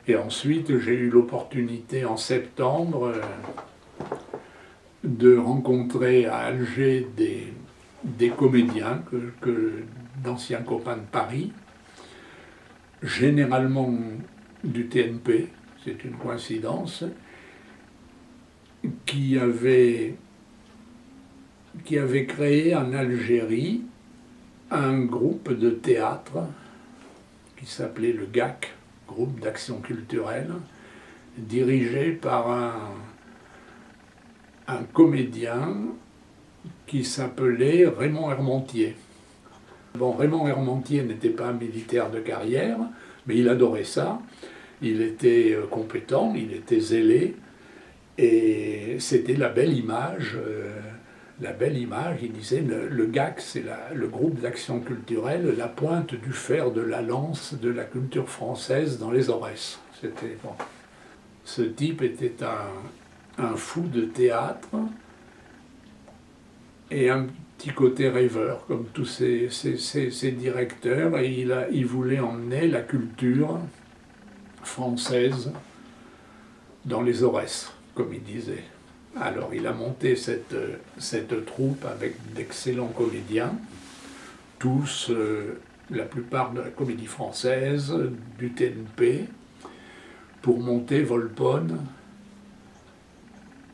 Et ensuite, j'ai eu l'opportunité en septembre de rencontrer à Alger des comédiens, d'anciens copains de Paris, généralement du TNP, c'est une coïncidence, qui avaient créé en Algérie un groupe de théâtre qui s'appelait le GAC, Groupe d'Action Culturelle, dirigé par un comédien qui s'appelait Raymond Hermontier. Bon, Raymond Hermontier n'était pas un militaire de carrière, mais il adorait ça. Il était compétent, il était zélé, et c'était la belle image. Il disait, le GAC, c'est le groupe d'action culturelle, la pointe du fer de la lance de la culture française dans les Aurès. C'était bon. Ce type était un fou de théâtre et un petit côté rêveur, comme tous ces directeurs, et il voulait emmener la culture française dans les Aurès, comme il disait. Alors il a monté cette troupe avec d'excellents comédiens, tous, la plupart de la comédie française, du TNP, pour monter Volpone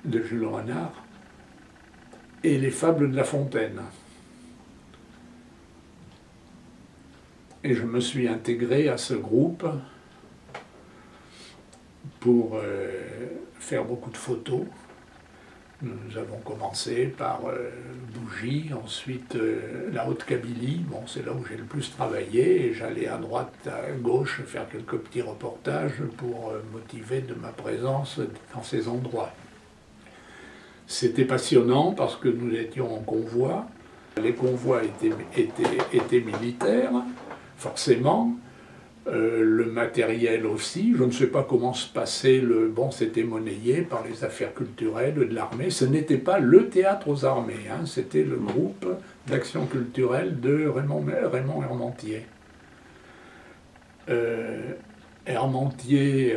de Jules Renard et les Fables de La Fontaine. Et je me suis intégré à ce groupe pour faire beaucoup de photos. Nous avons commencé par Bougie, ensuite la Haute-Kabylie, bon, c'est là où j'ai le plus travaillé, et j'allais à droite, à gauche faire quelques petits reportages pour motiver de ma présence dans ces endroits. C'était passionnant parce que nous étions en convoi, les convois étaient militaires, forcément. Le matériel aussi, je ne sais pas comment se passait bon, c'était monnayé par les affaires culturelles de l'armée. Ce n'était pas le théâtre aux armées, hein, c'était le groupe d'action culturelle de Raymond Hermontier. Hermontier,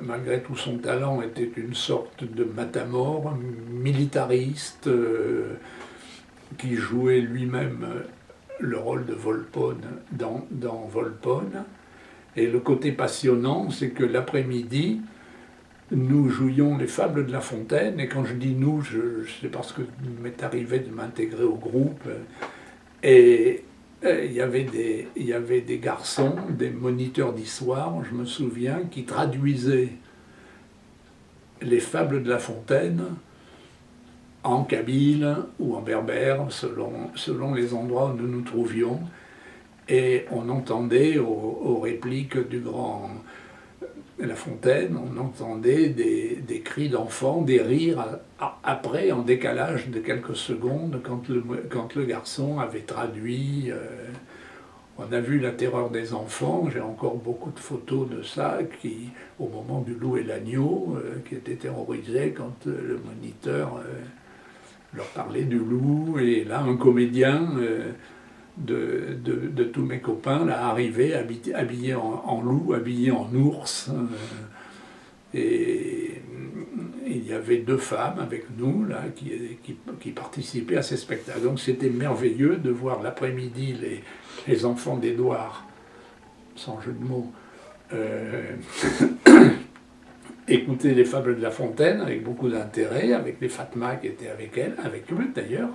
malgré tout son talent, était une sorte de matamore, militariste, qui jouait lui-même le rôle de Volpone dans Volpone. Et le côté passionnant, c'est que l'après-midi, nous jouions les Fables de La Fontaine, et quand je dis nous, c'est parce que m'est arrivé de m'intégrer au groupe, et il y avait des garçons, des moniteurs d'histoire, je me souviens, qui traduisaient les Fables de La Fontaine en kabyle ou en berbère, selon les endroits où nous nous trouvions. Et on entendait aux répliques du grand La Fontaine, on entendait des cris d'enfants, des rires, après en décalage de quelques secondes, quand le garçon avait traduit. On a vu la terreur des enfants, j'ai encore beaucoup de photos de ça, au moment du loup et l'agneau, qui étaient terrorisés quand le moniteur leur parlait du loup, et là un comédien... De tous mes copains, là, arrivés, habillés en loup, habillés en ours. Et il y avait 2 femmes avec nous là, qui participaient à ces spectacles. Donc c'était merveilleux de voir l'après-midi les enfants d'Édouard, sans jeu de mots, écouter les Fables de La Fontaine avec beaucoup d'intérêt, avec les Fatma qui étaient avec eux d'ailleurs.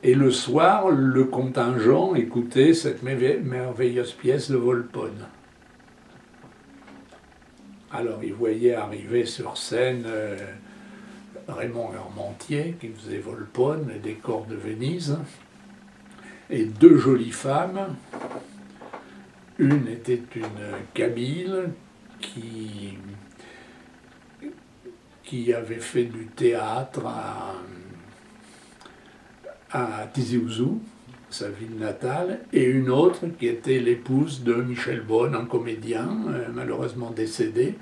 Et le soir, le contingent écoutait cette merveilleuse pièce de Volpone. Alors, il voyait arriver sur scène Raymond Hermontier, qui faisait Volpone, les décors de Venise, et 2 jolies femmes. Une était une kabyle qui avait fait du théâtre à Tizi Ouzou, sa ville natale, et une autre qui était l'épouse de Michel Bonne, un comédien malheureusement décédé,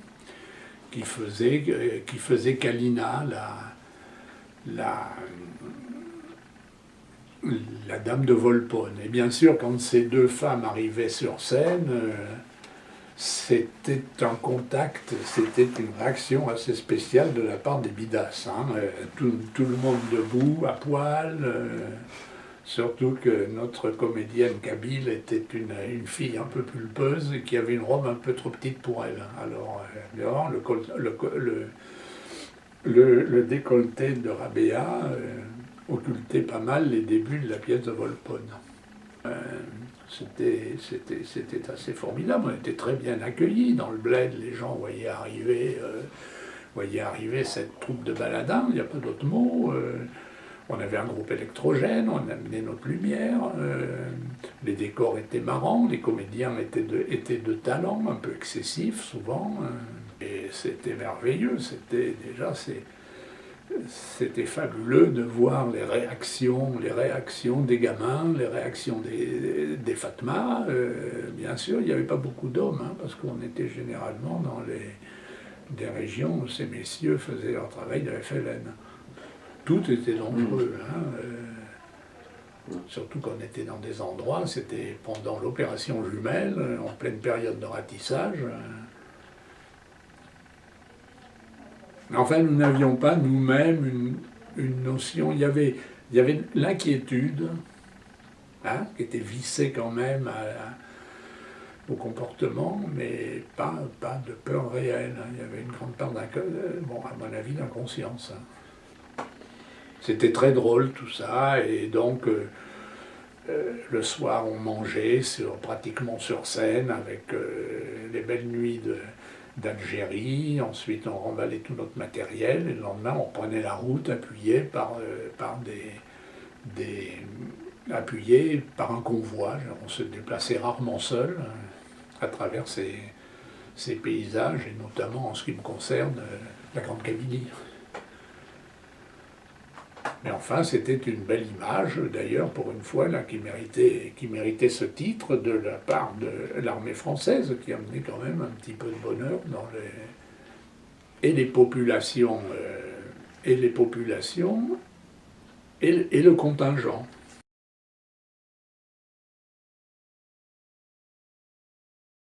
qui faisait Kalina, la dame de Volpone. Et bien sûr, quand ces 2 femmes arrivaient sur scène, c'était un contact, c'était une réaction assez spéciale de la part des bidasses. Hein. Tout le monde debout, à poil. Surtout que notre comédienne Kabyle était une fille un peu pulpeuse et qui avait une robe un peu trop petite pour elle. Alors, évidemment, le décolleté de Rabea occultait pas mal les débuts de la pièce de Volpone. C'était assez formidable, on était très bien accueillis dans le bled, les gens voyaient arriver cette troupe de baladins, il n'y a pas d'autre mot. On avait un groupe électrogène, on amenait notre lumière, les décors étaient marrants, les comédiens étaient de talent, un peu excessifs souvent, et c'était merveilleux, c'était fabuleux de voir les réactions des gamins, les réactions des Fatmas. Bien sûr, il n'y avait pas beaucoup d'hommes, hein, parce qu'on était généralement dans des régions où ces messieurs faisaient leur travail de FLN. Tout était dangereux, hein, surtout quand on était dans des endroits, c'était pendant l'opération Jumelle, en pleine période de ratissage. Enfin, nous n'avions pas nous-mêmes une notion. Il y avait l'inquiétude, hein, qui était vissée quand même au comportement, mais pas de peur réelle. Hein. Il y avait une grande part à mon avis, d'inconscience. Hein. C'était très drôle tout ça, et donc le soir on mangeait pratiquement sur scène avec les belles nuits d'Algérie, ensuite on remballait tout notre matériel, et le lendemain on prenait la route appuyé appuyé par un convoi. On se déplaçait rarement seul à travers ces paysages, et notamment en ce qui me concerne la Grande Kabylie. Mais enfin, c'était une belle image, d'ailleurs, pour une fois, là, qui méritait ce titre de la part de l'armée française, qui amenait quand même un petit peu de bonheur dans les populations, et le contingent.